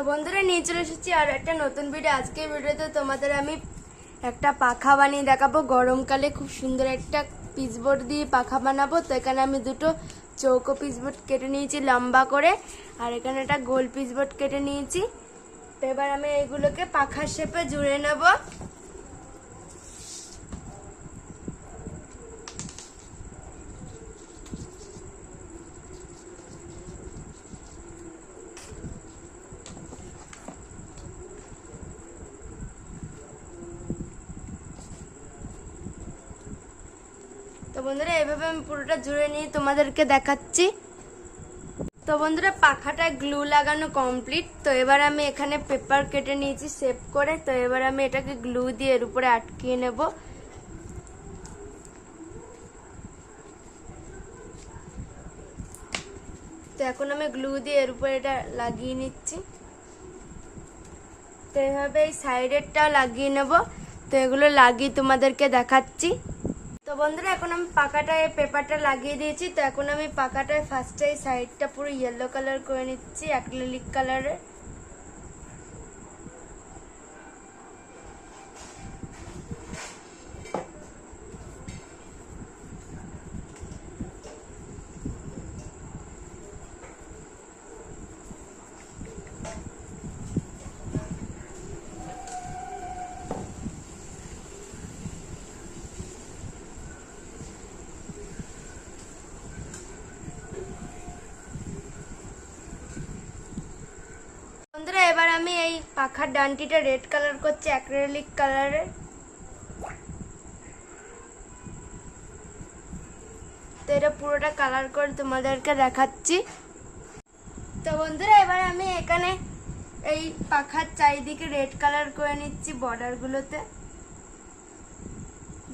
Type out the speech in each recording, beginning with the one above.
বন্ধুরা নিয়ে চলে এসেছি আর একটা নতুন ভিডিও। আজকের ভিডিওতে তোমাদের আমি একটা পাখা বানিয়ে দেখাবো। গরমকালে খুব সুন্দর একটা পিচবোর্ড দিয়ে পাখা বানাবো। তো এখানে আমি দুটো চৌকো পিচবোর্ড কেটে নিয়েছি লম্বা করে, আর এখানে একটা গোল পিচবোর্ড কেটে নিয়েছি। তো এবার আমি এগুলোকে পাখার শেপে জুড়ে নেব। তো বন্ধুরা এভাবে আমি পুরোটা জুড়ে নিয়ে তোমাদেরকে দেখাচ্ছি। তো বন্ধুরা পাখাটা গ্লু লাগানো কমপ্লিট। তো এবার আমি এখানে পেপার কেটে নিয়েছি শেপ করে। তো এবার আমি এটাকে গ্লু দিয়ে এর উপরে আটকিয়ে নেব। তো এখন আমি গ্লু দিয়ে এর উপরে এটা লাগিয়ে নিচ্ছি। তো এভাবে এই সাইডেরটাও লাগিয়ে নেব। তো এগুলো লাগিয়ে তোমাদেরকে দেখাচ্ছি। তো বন্ধুরা এখন আমি পাখাটায় পেপারটা লাগিয়ে দিয়েছি। তো এখন আমি পাখাটায় ফার্স্টে এই সাইডটা পুরো ইয়েলো কালার করে নিচ্ছি, অ্যাক্রিলিক কালারের। বন্ধুরা এবার আমি এই পাখার ডান্টিটা রেড কালার করছি অ্যাক্রিলিক কালারের। তো এটা পুরোটা কালার করে তোমাদেরকে দেখাচ্ছি। তো বন্ধুরা এবার আমি এখানে এই পাখার চারিদিকে রেড কালার করে নিচ্ছি বর্ডার গুলোতে,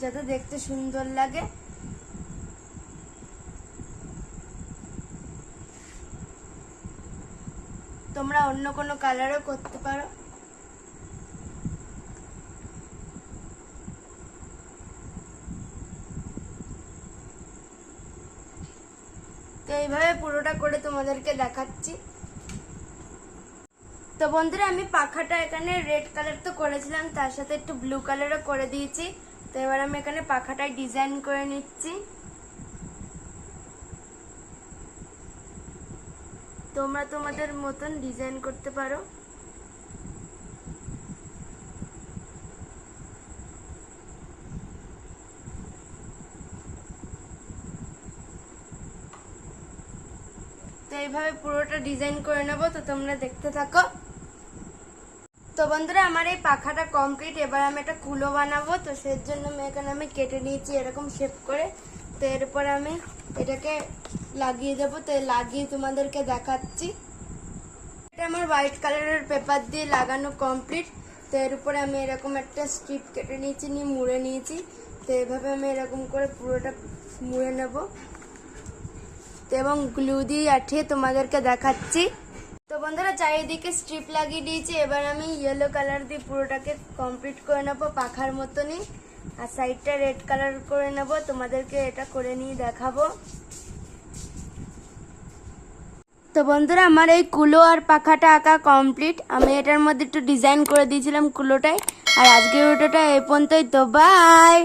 যাতে দেখতে সুন্দর লাগে। তোমরা অন্য কোনো কালারও করতে পারো। তো এইভাবে পুরোটা করে তোমাদেরকে দেখাচ্ছি। তো বন্ধুরা আমি পাখাটা এখানে রেড কালার তো করেছিলাম, তার সাথে একটু ব্লু কালারও করে দিয়েছি। তো এবার আমি এখানে পাখাটায় ডিজাইন করে নিচ্ছি। তোমরা তোমাদের মতন ডিজাইন করতে পারো। তো এইভাবে পুরোটা ডিজাইন করে নেবো। তো তোমরা দেখতে থাকো। তো বন্ধুরা আমার এই পাখাটা কমপ্লিট। এবার আমি একটা কুলো বানাবো। তো সেই জন্য আমি কেটে নিয়েছি এরকম শেপ করে। তো এরপর আমি এটাকে লাগিয়ে দেবো। তো লাগিয়ে তোমাদেরকে দেখাচ্ছি। এটা আমার হোয়াইট কালারের পেপার দিয়ে লাগানো কমপ্লিট। তো এর উপরে আমি এরকম একটা স্ট্রিপ কেটে নিয়েছি, নিয়ে মুড়ে নিয়েছি। তো এভাবে আমি এরকম করে পুরোটা মুড়ে নেব। তো এবং গ্লু দিয়ে আঠিয়ে তোমাদেরকে দেখাচ্ছি। তো বন্ধুরা চারিদিকে স্ট্রিপ লাগিয়ে দিয়েছি। এবার আমি ইয়েলো কালার দিয়ে পুরোটাকে কমপ্লিট করে নেবো পাখার মতনই, আর সাইডটা রেড কালার করে নেব। তোমাদেরকে এটা করে নিয়ে দেখাবো। তো বন্ধুরা আমার এই কুলো আর পাখাটা আঁকা কমপ্লিট। আমি এটার মধ্যে একটু ডিজাইন করে দিয়েছিলাম কুলোটায়। আর আজকের ভিডিওটা এই পর্যন্তই। তো বাই।